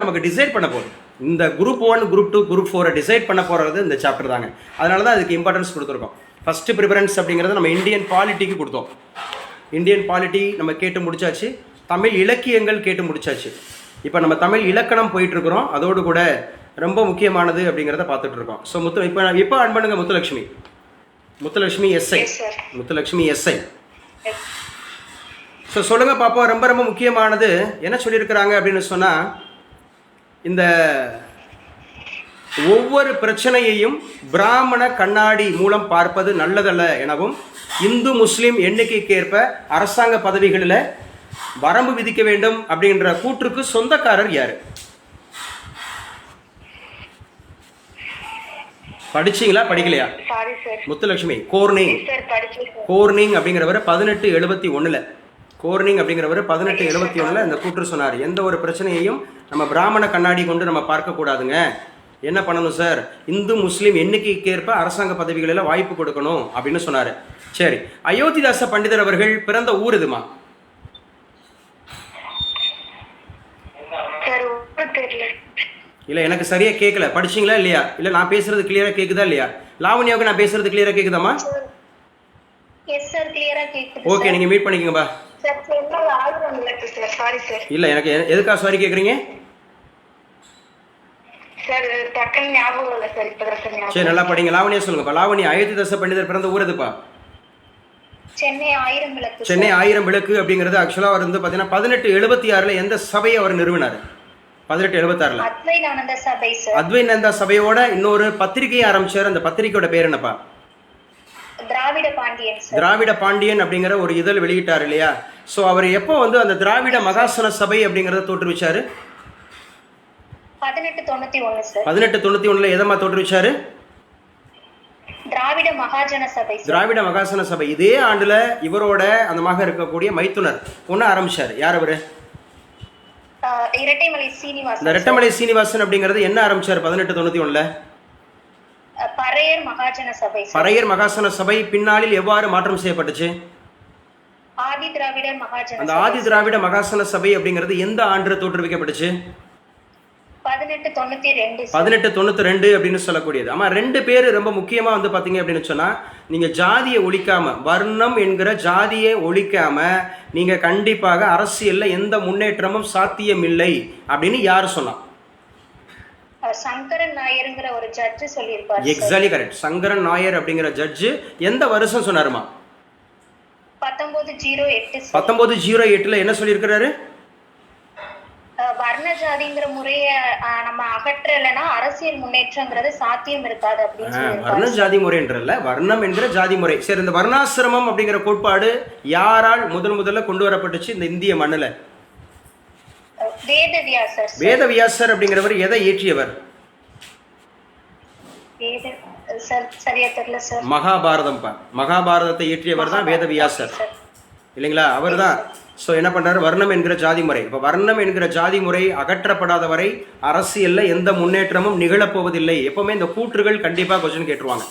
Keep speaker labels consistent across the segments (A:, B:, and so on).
A: நமக்கு டிசைட் பண்ண போகுது. இந்த குரூப் 1, குரூப் 2, குரூப் 4 டிசைட் பண்ண போகிறது இந்த சாப்டர் தாங்க. அதனால தான் அதுக்கு இம்பார்ட்டன்ஸ் கொடுத்துருக்கோம். ஃபஸ்ட்டு ப்ரிஃபரன்ஸ் அப்படிங்கிறத நம்ம இந்தியன் பாலிட்டிக்கு கொடுத்தோம். இந்தியன் பாலிட்டி நம்ம கேட்டு முடிச்சாச்சு. தமிழ் இலக்கியங்கள் கேட்டு முடிச்சாச்சு. இப்போ நம்ம தமிழ் இலக்கணம் போயிட்டுருக்குறோம். அதோடு கூட ரொம்ப முக்கியமானது அப்படிங்கிறத பார்த்துட்டு இருக்கோம். ஸோ இப்போ ஆன் பண்ணுங்க Muthulakshmi SI. Muthulakshmi SI. So சொல்லுங்கள் பார்ப்போம். ரொம்ப ரொம்ப முக்கியமானது என்ன சொல்லியிருக்கிறாங்க அப்படின்னு சொன்னால், இந்த ஒவ்வொரு பிரச்சனையையும் பிராமண கண்ணாடி மூலம் பார்ப்பது நல்லதல்ல எனவும், இந்து முஸ்லீம் எண்ணிக்கைக்கேற்ப அரசாங்க பதவிகளில் வரம்பு விதிக்க வேண்டும் அப்படின்ற கூற்றுக்கு சொந்தக்காரர் யாரு? படிச்சீங்களா படிக்கலையா? முத்துலட்சுமி கோர்னிங் அப்படிங்கிறவர் 1871 கோர்னிங் அப்படிங்கிறவர் 1871 இந்த கூற்று சொன்னார். எந்த ஒரு பிரச்சனையையும் நம்ம பிராமண கண்ணாடி கொண்டு நம்ம பார்க்கக்கூடாதுங்க. என்ன பண்ணணும் சார், இந்து முஸ்லீம் எண்ணிக்கைக்கேற்ப அரசாங்க பதவிகளில் வாய்ப்பு கொடுக்கணும் அப்படின்னு சொன்னார். சரி, அயோத்திதாச பண்டிதர் அவர்கள் பிறந்த ஊர் எதுமா? இல்லை, எனக்கு சரியா கேட்கல. படிச்சீங்களா இல்லையா? இல்லை நான் பேசுறது கிளியரா கேட்குதா இல்லையா? லாவண்யாவுக்கு நான் பேசுறது கிளியரா கேட்குதாமா? ஓகே, நீங்க மீட் பண்ணிக்கோங்கப்பா. இல்லை, எனக்கு எதுக்காக சாரி கேட்குறீங்க? சரி, நல்லா படிங்க. லாவண்யா சொல்லுங்கப்பா. லாவண்யா, அயோத்திதாச பண்டிதர் பிறந்த ஊர் எதுப்பா? சென்னை 1000 விளக்கு அப்படிங்கிறது ஆக்சுவலாக அவர் வந்து பார்த்தீங்கன்னா 1876 எந்த சபையை அவர் நிறுவினார்? 1876 அத்வைதானந்த சபையோட இன்னொரு பத்திரிகையை ஆரம்பிச்சார். அந்த பத்திரிகையோட பேர் என்னப்பா? திராவிட பாண்டியன் அப்படிங்கிற ஒரு இதழ் வெளியிட்டார் இல்லையா? ஸோ அவர் எப்போ வந்து அந்த திராவிட மகாசன சபை அப்படிங்கிறத தோற்றுவிச்சாரு? 1891 எதமா தோற்றுவிச்சாரு? திராவிட மகாசன சபை. இதே ஆண்டுல இவரோட அந்த மக இருக்கக்கூடிய மைத்துனர் ஒன்று ஆரம்பிச்சாரு. யார் அவரு? இரட்டைமலை சீனிவாசன் அப்படிங்கிறது என்ன ஆரம்பிச்சாரு 1891? பறையர் மகாசன சபை பின்னாளில் எவ்வாறு மாற்றம் செய்யப்பட்டுச்சு? அந்த ஆதி திராவிட மகாசன சபை அப்படிங்கிறது எந்த ஆண்டு தோற்றுவிக்கப்பட்டுச்சு? 1892 அப்படின்னு சொல்லக்கூடியது. ஆமா, ரெண்டு பேர் ரொம்ப முக்கியமா வந்து பாத்தீங்க அப்படின்னு சொன்னா, நீங்க ஜாதியை ஒழிக்காம, வர்ணம் என்கிற ஜாதியை ஒழிக்காம நீங்க கண்டிப்பாக அரசியல்ல எந்த முன்னேற்றமும் சாத்தியம் இல்லை அப்படின்னு யாரு சொன்னா?
B: சங்கரன் நாயர்ங்கிற ஒரு ஜட்ஜ் சொல்லியிருப்பார்.
A: Exactly correct. சங்கரன் நாயர் அப்படிங்கிற ஜட்ஜ் எந்த வருஷம் சொன்னாருமா? 1908 என்ன சொல்லியிருக்கிறாரு?
B: வர்ண ஜாதிங்கிற முறையை நம்ம அகற்றலைன்னா அரசியல் முன்னேற்றங்கிறது சாத்தியம் இருக்காது அப்படின்னு.
A: வர்ண ஜாதி முறைன்றல்ல, வர்ணம் என்கிற ஜாதி முறை. சரி, இந்த வர்ணாசிரமம் அப்படிங்கிற கோட்பாடு யாரால் முதல்ல கொண்டு வரப்பட்டுச்சு இந்த இந்திய மண்ணில்? வேதவியாசர் அப்படிங்கிறவர் எதை இயற்றியவர்? மகாபாரதம். மகாபாரதத்தை இயற்றியவர் தான் வேதவியாசர் இல்லைங்களா? அவர் தான். ஸோ என்ன பண்ணுறாரு? வர்ணம் என்கிற ஜாதி முறை. இப்போ வர்ணம் என்கிற ஜாதி முறை அகற்றப்படாத வரை அரசியலில் எந்த முன்னேற்றமும் நிகழப்போவதில்லை. எப்போவுமே இந்த கூற்றுகள் கண்டிப்பாக கொஸ்டின் கேட்டுருவாங்க.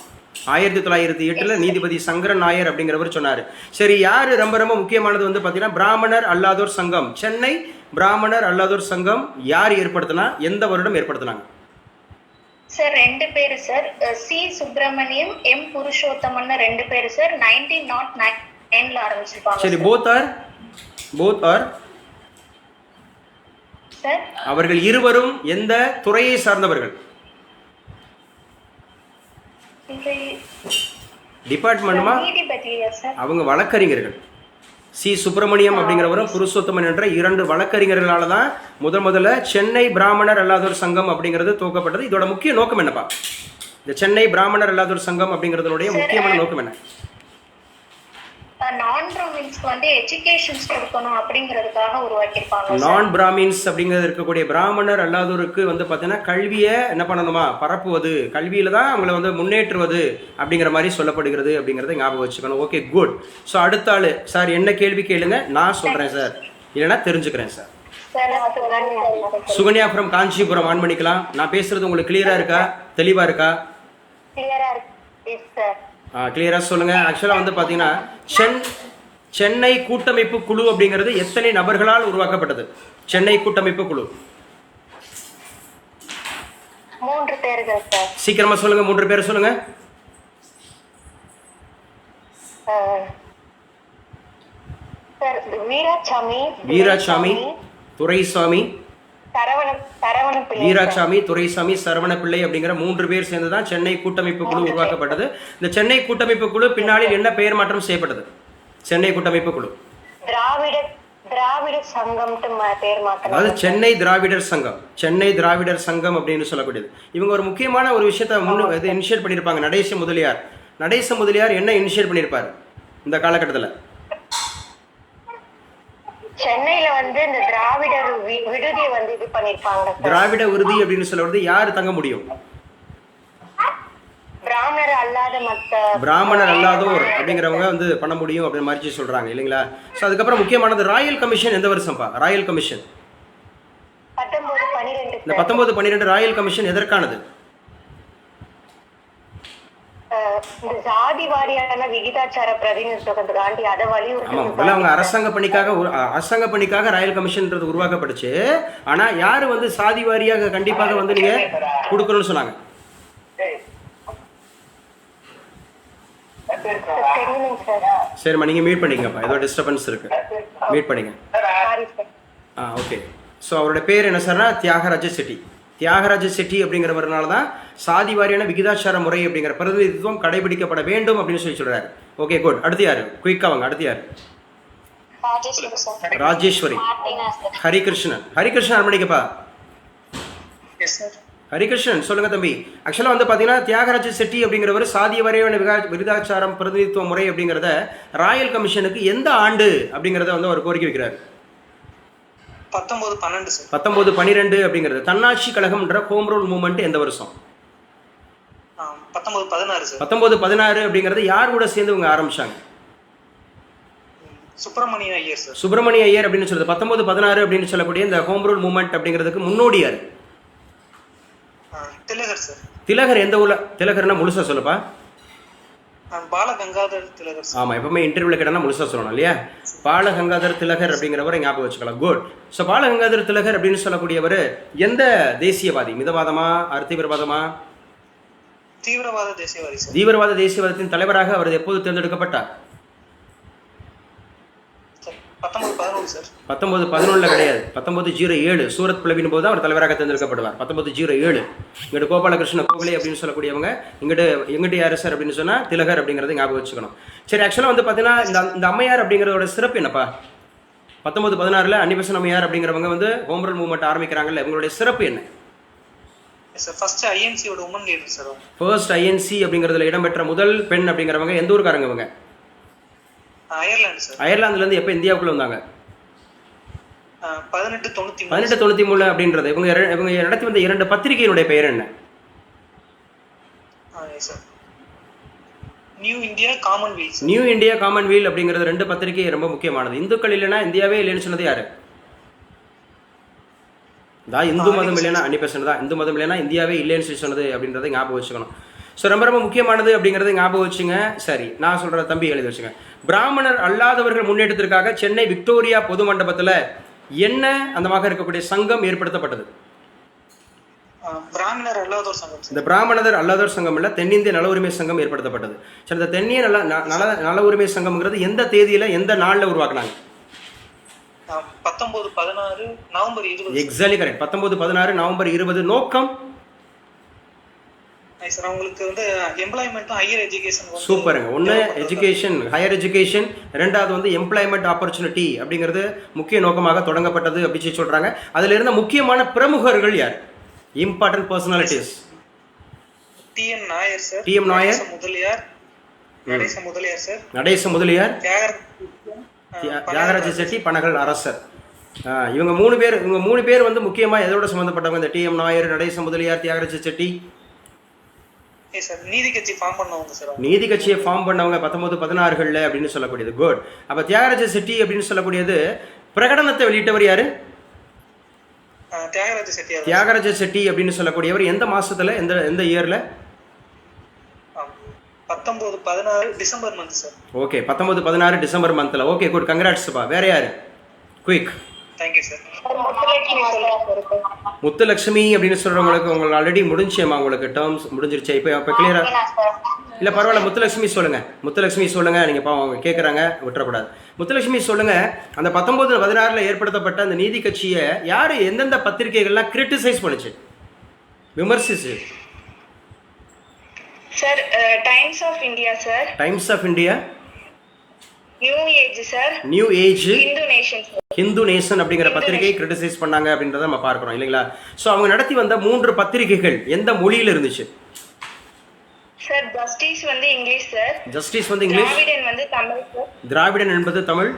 A: 1908 நீதிபதி சங்கரன் நாயர் அப்படிங்கிறவர் சொன்னார். சரி, யார் ரொம்ப ரொம்ப முக்கியமானது வந்து பார்த்தீங்கன்னா பிராமணர் அல்லாதோர் சங்கம். சென்னை பிராமணர் அல்லாதோர் சங்கம் யார் ஏற்படுத்தினா, எந்த வருடம் ஏற்படுத்தினாங்க?
B: சார் ரெண்டு பேரு sir. C Subramaniam, M Purushothaman ரெண்டு பேரு சார். 1909 ஆரம்பிச்சிருப்பாங்க.
A: சரி, போத் ஆர்
B: சார்.
A: அவர்கள் இருவரும் எந்த துறையை சார்ந்தவர்கள்? டிபார்ட்மெண்ட்மா? அவங்க வழக்கறிஞர்கள். சி சுப்பிரமணியம் அப்படிங்கிறவரும் புருஷோத்தமன் என்ற 2 வழக்கறிஞர்களால தான் முதல்ல சென்னை பிராமணர் அல்லாதோர் சங்கம் அப்படிங்கிறது துவக்கப்பட்டது. இதோட முக்கிய நோக்கம் என்னப்பா? இந்த சென்னை பிராமணர் அல்லாதோர் சங்கம் அப்படிங்கிறதுடைய முக்கியமான நோக்கம் என்ன?
B: நான் பிராமின்ஸ்க்கு வந்து எஜுகேஷன்ஸ் கொடுக்கணும் அப்படிங்கிறதுக்காக உருவாக்கியிருப்பாங்க.
A: நான் பிராமின்ஸ் அப்படிங்கிறது இருக்கக்கூடிய பிராமணர் அல்லாதோருக்கு வந்து பார்த்தீங்கன்னா கல்வியை என்ன பண்ணணுமா, பரப்புவது, கல்வியில தான் அவங்களை வந்து முன்னேற்றுவது அப்படிங்கிற மாதிரி சொல்லப்படுகிறது அப்படிங்கிறத ஞாபகம் வச்சுக்கணும். Okay, good. ஸோ அடுத்த ஆளு சார் என்ன கேள்வி கேளுங்க, நான் சொல்றேன் சார், இல்லைன்னா தெரிஞ்சுக்கிறேன் sir. Sukanya from Kanchipuram on பண்ணிக்கலாம். நான் பேசுறது உங்களுக்கு கிளியரா இருக்கா, தெளிவா இருக்கா? கிளியரா சொல்லுங்க. ஆக்சுவலா வந்து பாத்தீங்கன்னா சென்னை கூட்டமைப்பு குழு அப்படிங்கிறது எத்தனை நபர்களால் உருவாக்கப்பட்டது? சென்னை கூட்டமைப்பு குழு
B: 3 பேர்கள் சார்.
A: சீக்கிரமா சொல்லுங்க, 3 பேர் சொல்லுங்க.
B: சார் வீராசாமி,
A: வீராசாமி, துரைசாமி,
B: சரவண பிள்ளை.
A: வீராசாமி, துரைசாமி, சரவண பிள்ளை அப்படிங்கிற 3 பேர் சேர்ந்து தான் சென்னை கூட்டமைப்பு குழு உருவாக்கப்பட்டது. இந்த சென்னை கூட்டமைப்பு குழு பின்னாளில் என்ன பெயர் மாற்றம் செய்யப்பட்டது? சென்னை கூட்டமைப்பு குழு
B: திராவிட சங்கம் பேர் மாற்றம்.
A: அதாவது சென்னை திராவிடர் சங்கம், சென்னை திராவிடர் சங்கம் அப்படின்னு சொல்லக்கூடியது. இவங்க ஒரு முக்கியமான ஒரு விஷயத்த இனிஷியேட் பண்ணியிருப்பாங்க. நடேச முதலியார். நடேச முதலியார் என்ன இனிஷியேட் பண்ணியிருப்பாரு இந்த காலகட்டத்தில்?
B: சென்னையில வந்து இந்த திராவிடர் விடுதியை வந்து இது பண்ணிருப்பாங்க.
A: திராவிட விடுதி அப்படின்னு சொல்றது யார் தங்க முடியும்? பிராமணர் அல்லாதோர் அப்படிங்கிறவங்க வந்து பண்ண முடியும் அப்படின்னு மாதிரி சொல்றாங்க இல்லைங்களா? ஸோ அதுக்கப்புறம் முக்கியமானது ராயல் கமிஷன் எந்த வருஷம்ப்பா? Royal commission
B: 1912.
A: இந்த 1912 ராயல் கமிஷன் எதற்கானது?
B: ஜாதி வாரியான விகிதாச்சார பிரதிநிதித்துவத்துக்காண்டி அதை வலியுறுத்தி.
A: ஆமாம், அவங்க அரசாங்க பணிக்காக ராயல் கமிஷன்ன்றது உருவாக்கப்பட்டுச்சு. ஆனா யாரு வந்து சாதி வாரியாக கண்டிப்பாக வந்து நீங்க கொடுக்கணும்னு சொன்னாங்க? சரிம்மா, நீங்க மீட் பண்ணிங்கப்பா, ஏதோ டிஸ்டர்பன்ஸ் இருக்கு, மீட் பண்ணிங்க. ஓகே. ஸோ அவரோட பேர் என்ன சார்னா தியாகராஜ செட்டி. தியாகராஜ செட்டி அப்படிங்கிறவரனால தான் சாதி வாரியான விகிதாச்சார முறை அப்படிங்கிற பிரதிநிதித்துவம் கடைபிடிக்கப்பட வேண்டும் அப்படின்னு சொல்றாரு. Okay, good. அடுத்து யாரு? குயிக்கா வாங்க. அடுத்து யாரு? ராஜேஸ்வரி. ஹரிகிருஷ்ணன். ஹரிகிருஷ்ணன் அரமணிக்கப்பா. ஹரிகிருஷ்ணன் சொல்லுங்க தம்பி. ஆக்சுவலாக வந்து பார்த்தீங்கன்னா தியாகராஜ செட்டி அப்படிங்கிறவர் சாதிய வாரியான விகிதாச்சாரம் பிரதிநிதித்துவ முறை அப்படிங்கிறத ராயல் கமிஷனுக்கு எந்த ஆண்டு அப்படிங்கிறத வந்து அவர் கோரிக்கை வைக்கிறார்? 1912 அப்படிங்கிறது. தன்னாட்சி கழகம்ன்ற ஹோம் ரூல் மூவ்மெண்ட் எந்த வருஷம்? 1916 அப்படிங்கிறது யார் கூட சேர்ந்து இவங்க ஆரம்பிச்சாங்க? சுப்பிரமணிய ஐயர் அப்படின்னு சொல்றது. 1916 அப்படின்னு சொல்லக்கூடிய இந்த ஹோம் ரூல் மூவ்மெண்ட் அப்படிங்கிறதுக்கு முன்னோடி யார்? திலகர். எந்த ஊர்ல? திலகர்னா முழுசா சொல்லுப்பா.
B: பாலகங்காதர் திலகர்.
A: ஆமா, எப்பவுமே இன்டர்வியூல கேட்டா முழுசா சொல்லணும் இல்லையா? பாலகங்காதர் திலகர் அப்படிங்கிறவரை ஞாபகம் வச்சுக்கலாம். குட். ஸோ பாலகங்காதர் திலகர் அப்படின்னு சொல்லக்கூடியவர் எந்த தேசியவாதி? மிதவாதமா, தீவிரவாதமா? தீவிரவாத தேசியவாதத்தின் தலைவராக அவர் எப்போது தேர்ந்தெடுக்கப்பட்டார்? 1911 கிடையாது, 1907 சூரத் பிளவின் போது அவர் தலைவராக தேர்ந்தெடுக்கப்படுவார். 1907 இங்கிட்டு கோபாலகிருஷ்ண கோகலே அப்படின்னு சொல்லக்கூடியவங்க, எங்கிட்ட யாரு சார் அப்படின்னு சொன்னா திலகர் அப்படிங்கறத ஞாபகம் வச்சுக்கணும். சரி, ஆக்சுவலா வந்து பாத்தீங்கன்னா இந்த அம்மையார் அப்படிங்கறதோட சிறப்பு என்னப்பா? 1916 அன்னிபெசன்ட் அம்மையார் அப்படிங்கிறவங்க வந்து ஹோம் ரூல் மூவ்மெண்ட் ஆரம்பிக்கிறாங்கல்ல, இவங்களுடைய சிறப்பு என்ன? ஃபர்ஸ்ட் ஐஎன்சி அப்படிங்கிறதுல இடம்பெற்ற முதல் பெண் அப்படிங்கிறவங்க எந்த ஊருக்காரங்க? இவங்க அயர்லாந்துல இருந்து எப்ப இந்தியாவுக்குள்ள வந்தாங்க? 1893 அப்படின்றது. இவங்க நடத்தி வந்த 2 பத்திரிகையினுடைய பெயர் என்ன? நியூ இந்தியா காமன்வெல்த் அப்படிங்கிறது 2 பத்திரிகை ரொம்ப முக்கியமானது. இந்துக்கள் இல்லைன்னா இந்தியாவே இல்லைன்னு சொன்னது யாரு? இந்து மதம் இல்லைன்னா அன்னிபெசன்ட் தான். இந்து மதம் இல்லைன்னா இந்தியாவே இல்லைன்னு சொல்லி சொன்னது அப்படின்றத ஞாபகம் வச்சுக்கணும். ஸோ ரொம்ப ரொம்ப முக்கியமானது அப்படிங்கிறத ஞாபகம் வச்சுங்க. சரி, நான் சொல்ற தம்பி எழுதி வச்சுங்க. பிராமணர் அல்லாதவர்கள் முன்னேற்றத்திற்காக சென்னை விக்டோரியா பொது மண்டபத்தில் என்ன அந்தமாக இருக்கக்கூடிய சங்கம் ஏற்படுத்தப்பட்டது? இந்த பிராமணர் அல்லாதோர் சங்கம் இல்ல, தென்னிந்திய நல உரிமை சங்கம் ஏற்படுத்தப்பட்டது. சரி, இந்த தென்னிய நல உரிமை சங்கம்ங்கிறது எந்த தேதியில எந்த நாள்ல உருவாக்குனாங்க?
B: 1916 நவம்பர் 20.
A: Exactly correct. 1916 நவம்பர் 20. நோக்கம் சூப்பருங்க. ஒன்று எஜுகேஷன், ஹையர் எஜுகேஷன். ரெண்டாவது வந்து எம்ப்ளாய்மெண்ட் ஆப்பர்ச்சுனிட்டி அப்படிங்கிறது முக்கிய நோக்கமாக தொடங்கப்பட்டது அப்படின்னு சொல்றாங்க. அதுல இருந்த முக்கியமான பிரமுகர்கள் யார்? Important personalities. DM Nair, Natesa Mudaliar, Thyagaraja Shetty, Panagal அரசர். இவங்க 3 பேர் வந்து முக்கியமா எதோட சம்பந்தப்பட்டவங்க? இந்த டிஎம் நாயர், நடேச முதலியார், தியாகராஜ செட்டி. நீதி கட்சியை ஃபார்ம் பண்ணவங்க 1916 அப்படின்னு சொல்லக்கூடியது. குட். அப்ப தியாகராஜ செட்டி அப்படின்னு சொல்லக்கூடியது பிரகடனத்தை வெளியிட்டவர் யாரு? தியாகராஜ செட்டி அப்படின்னு சொல்லக்கூடியவர் எந்த மாசத்துல, எந்த இயர்ல?
B: 1916 December month sir.
A: Okay, 1916 December மந்த்ல. Okay, good. கங்க்ராட்ஸ் பா. வேற யாரு? குயிக்.
C: Thank you sir.
B: முத்துலட்சுமி சொல்லுங்க சார்.
A: முத்துலட்சுமி அப்படின்னு சொல்கிறவங்களுக்கு உங்களுக்கு ஆல்ரெடி முடிஞ்சேம்மா, உங்களுக்கு டேர்ம்ஸ் முடிஞ்சிருச்சு. இப்போ கிளியராக இல்லை, பரவாயில்ல. முத்துலட்சுமி சொல்லுங்கள், முத்துலட்சுமி சொல்லுங்கள். நீங்கள் பாவம் அவங்க கேட்குறாங்க, விட்டுறக்கூடாது. முத்துலட்சுமி சொல்லுங்கள். அந்த 1916 ஏற்படுத்தப்பட்ட அந்த நீதி கட்சியை யார் எந்தெந்த பத்திரிகைகள்லாம் கிரிட்டிசைஸ் பண்ணுச்சு, விமர்சிச்சு?
B: Sir Times of India sir,
A: Times of India,
B: New Age sir,
A: New Age,
B: Hindu Nation sir.
A: Hindu Nation அப்படிங்கிற பத்திரிகையை கிரிட்டிசைஸ் பண்ணாங்க அப்படின்றத நம்ம பார்க்குறோம் இல்லைங்களா? ஸோ அவங்க நடத்தி வந்த 3 பத்திரிகைகள் எந்த மொழியில் இருந்துச்சு?
B: சார் ஜஸ்டிஸ் வந்து இங்கிலீஷ் சார்,
A: ஜஸ்டிஸ் வந்து இங்கிலீஷ்,
B: திராவிடன் வந்து தமிழ் சார்,
A: திராவிடன் என்பது தமிழ்,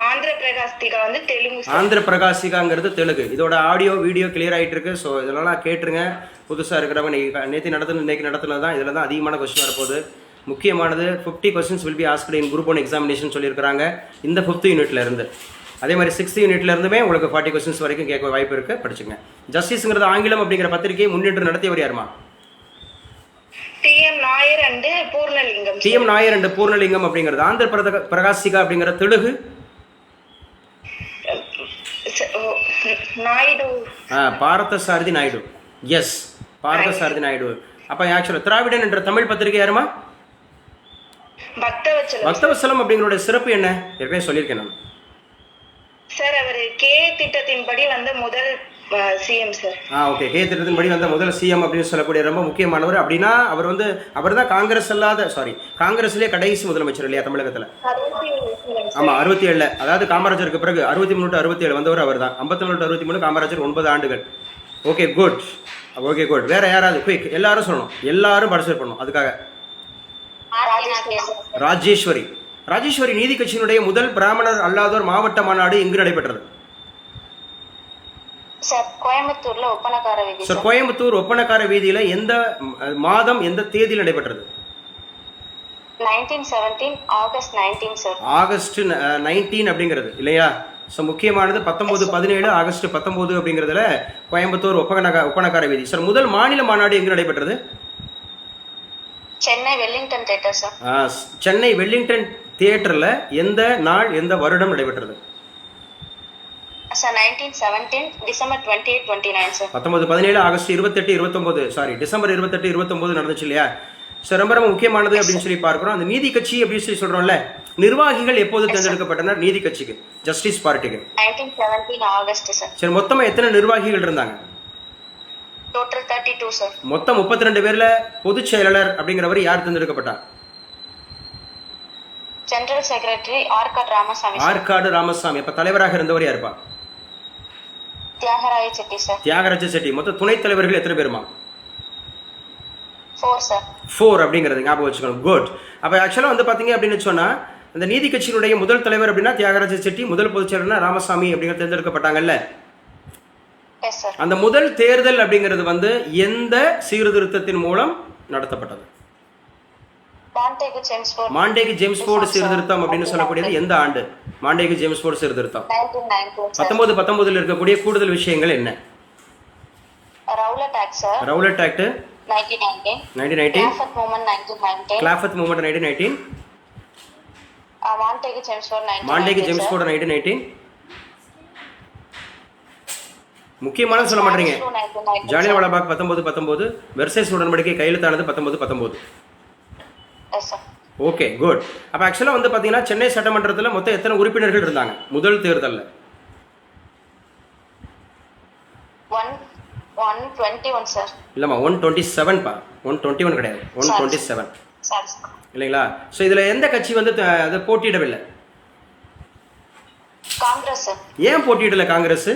B: ஆந்திர பிரகாசிகா வந்து தெலுங்கு சார்.
A: ஆந்திர பிரகாசிகாங்கிறது தெலுங்கு. இதோட ஆடியோ வீடியோ கிளியர் ஆகிட்டு இருக்கு. ஸோ இதெல்லாம் கேட்டுருங்க. புதுசாக இருக்கிறவங்க இன்னைக்கு நடத்துனது தான். இதில் தான் அதிகமான கொஸ்டின் வரப்போகுது. முக்கியமானது 50 questions will be asked in group 1 examination சொல்லியிருக்காங்க இந்த 5th யூனிட்ல இருந்து. அதே மாதிரி 6th யூனிட்ல இருந்துமே உங்களுக்கு 40 கொஸ்டின்ஸ் வரைக்கும் கேட்க வாய்ப்பு இருக்கு, படிச்சுங்க. ஜஸ்டிஸ்ங்கிறது ஆங்கிலம் அப்படிங்கிற பத்திரிகையை முன்னின்று நடத்தியவர் யாருமா?
B: TM Nair and Purnalingam.
A: TM Nair and Purnalingam அப்படிங்கிறது. ஆந்திர பிரகாசிகா அப்படிங்கிற தெலுங்கு
B: நாயுடு,
A: பாரதசாரதி நாயுடு. எஸ், பாரதசாரதி நாயுடு. அப்போ ஆக்சுவலாக திராவிடன் என்ற தமிழ் பத்திரிகை யாருமா?
B: பக்தவச்சலம்.
A: பக்தவச்சலம் அப்படிங்கிற சிறப்பு என்ன ஏற்கனவே சொல்லியிருக்கேன் நான்.
B: சார் அவர் கே திட்டத்தின்படி வந்த முதல் சிஎம் சார்.
A: ஓகே, கே திட்டத்தின்படி வந்த முதல் சிஎம் அப்படின்னு சொல்லக்கூடிய ரொம்ப முக்கியமானவர். அப்படின்னா அவர் தான் காங்கிரஸ் அல்லாத காங்கிரஸ்லேயே கடைசி முதலமைச்சர் இல்லையா தமிழகத்தில்? ஆமாம், 67. அதாவது காமராஜருக்கு பிறகு 63 to 67 வந்தவர் அவர் தான். 53 to 63 காமராஜர் 9 ஆண்டுகள். Okay good, okay good. வேற யாராவது குயிக், எல்லாரும் சொல்லணும், எல்லாரும் பார்ட்டிசிபேட் பண்ணணும். அதுக்காக ராஜேஸ்வரி. ராஜேஸ்வரி நீதி கட்சியினுடைய முதல் பிராமணர் அல்லாதோர் மாவட்ட மாநாடு எங்கு நடைபெற்றது?
B: சார் கோயம்புத்தூர்ல ஒப்பனக்கார வீதி.
A: சார் கோயம்புத்தூர் ஒப்பனக்கார வீதியில எந்த மாதம் எந்த தேதியில் நடைபெற்றது?
B: 1917 ஆகஸ்ட் 19 சார்.
A: ஆகஸ்ட் 19 அப்படிங்கிறது இல்லையா? ஸோ முக்கியமானது 1917 ஆகஸ்ட் 19 அப்படிங்கிறதுல கோயம்புத்தூர் ஒப்பனக்கார வீதி. சார் முதல் மாநில மாநாடு எங்கு நடைபெற்றது?
B: Chennai Wellington theatre sir.
A: Chennai Wellington தியேட்டர்ல எந்த நாள் எந்த வருடம் நடைபெற்றது?
B: Sir 1917 December 28, 29 sir.
A: 1917 August 28, 29 December 28, 29 நடந்துச்சு இல்லையா? சார் ரொம்ப ரொம்ப முக்கியமானது அப்படின்னு சொல்லி பார்க்கிறோம். அந்த நீதி கட்சி அப்படின்னு சொல்லி சொல்றோம்ல, நிர்வாகிகள் எப்போது தேர்ந்தெடுக்கப்பட்டனர் நீதி கட்சிக்கு, ஜஸ்டிஸ் பார்ட்டிக்கு?
B: 1917 ஆகஸ்ட் சார்.
A: சரி, மொத்தமா எத்தனை நிர்வாகிகள் இருந்தாங்க?
B: Total 32 sir.
A: மொத்தம் 32 பேர்ல பொதுச் செயலாளர் அப்படிங்கிறவர் யார் தேர்ந்தெடுக்கப்பட்டார்?
B: General secretary Arcot Ramasamy.
A: ஆர்காடு ராமசாமி. அப்ப தலைவராக இருந்தவர் யாருப்பா?
B: தியாகராய செட்டி சார்.
A: தியாகராஜ செட்டி. மொத்தம் துணைத் தலைவர்கள் எத்தனை பேருமா?
B: 4 சார்.
A: 4 அப்படிங்கிறது ஞாபகம் வச்சுக்கணும். குட். அப்ப ஆக்சுவலா வந்து பாத்தீங்க அப்படின்னு சொன்னா, அந்த நீதி கட்சியினுடைய முதல் தலைவர் அப்படின்னா தியாகராஜ செட்டி, முதல் பொதுச் செயலர்னா ராமசாமி அப்படிங்கிற தேர்ந்தெடுக்கப்பட்டாங்கல்ல. அந்த முதல் தேர்தல் அப்படிங்கிறது வந்து எந்த சீர்திருத்தத்தின் மூலம் நடத்தப்பட்டது? மாண்டேகு ஜேம்ஸ்போர்டு சீர்திருத்தம் அப்படின்னு சொல்லக்கூடியது எந்த ஆண்டு? மாண்டேகு ஜேம்ஸ்போர்டு சீர்திருத்தம் 1919 இருக்கக்கூடிய கூடுதல் விஷயங்கள் என்ன? Rowlatt Act 1919, Khilafat movement 1919, Montagu Chelmsford 1919. முக்கியமான சொல்ல மாட்டீங்க. ஜாலியன்வாலாபாக் 1919, வெர்சைஸ் உடன்படிக்கை கையெழுத்தானது 1919. Okay good. அப்ப ஆக்சுவலா வந்து பாத்தீங்கன்னா சென்னை சட்டமன்றத்தில் மொத்தம் எத்தனை உறுப்பினர்கள் இருந்தாங்க முதல் தேர்தலில்?
B: 121 சார்.
A: இல்லம்மா 127 பா, 121 கிடையாது, 127 இல்லைங்களா? ஸோ இதுல எந்த கட்சி வந்து அதை போட்டியிடவில்லை?
B: காங்கிரஸ்.
A: ஏன் போட்டியிடல காங்கிரஸ்?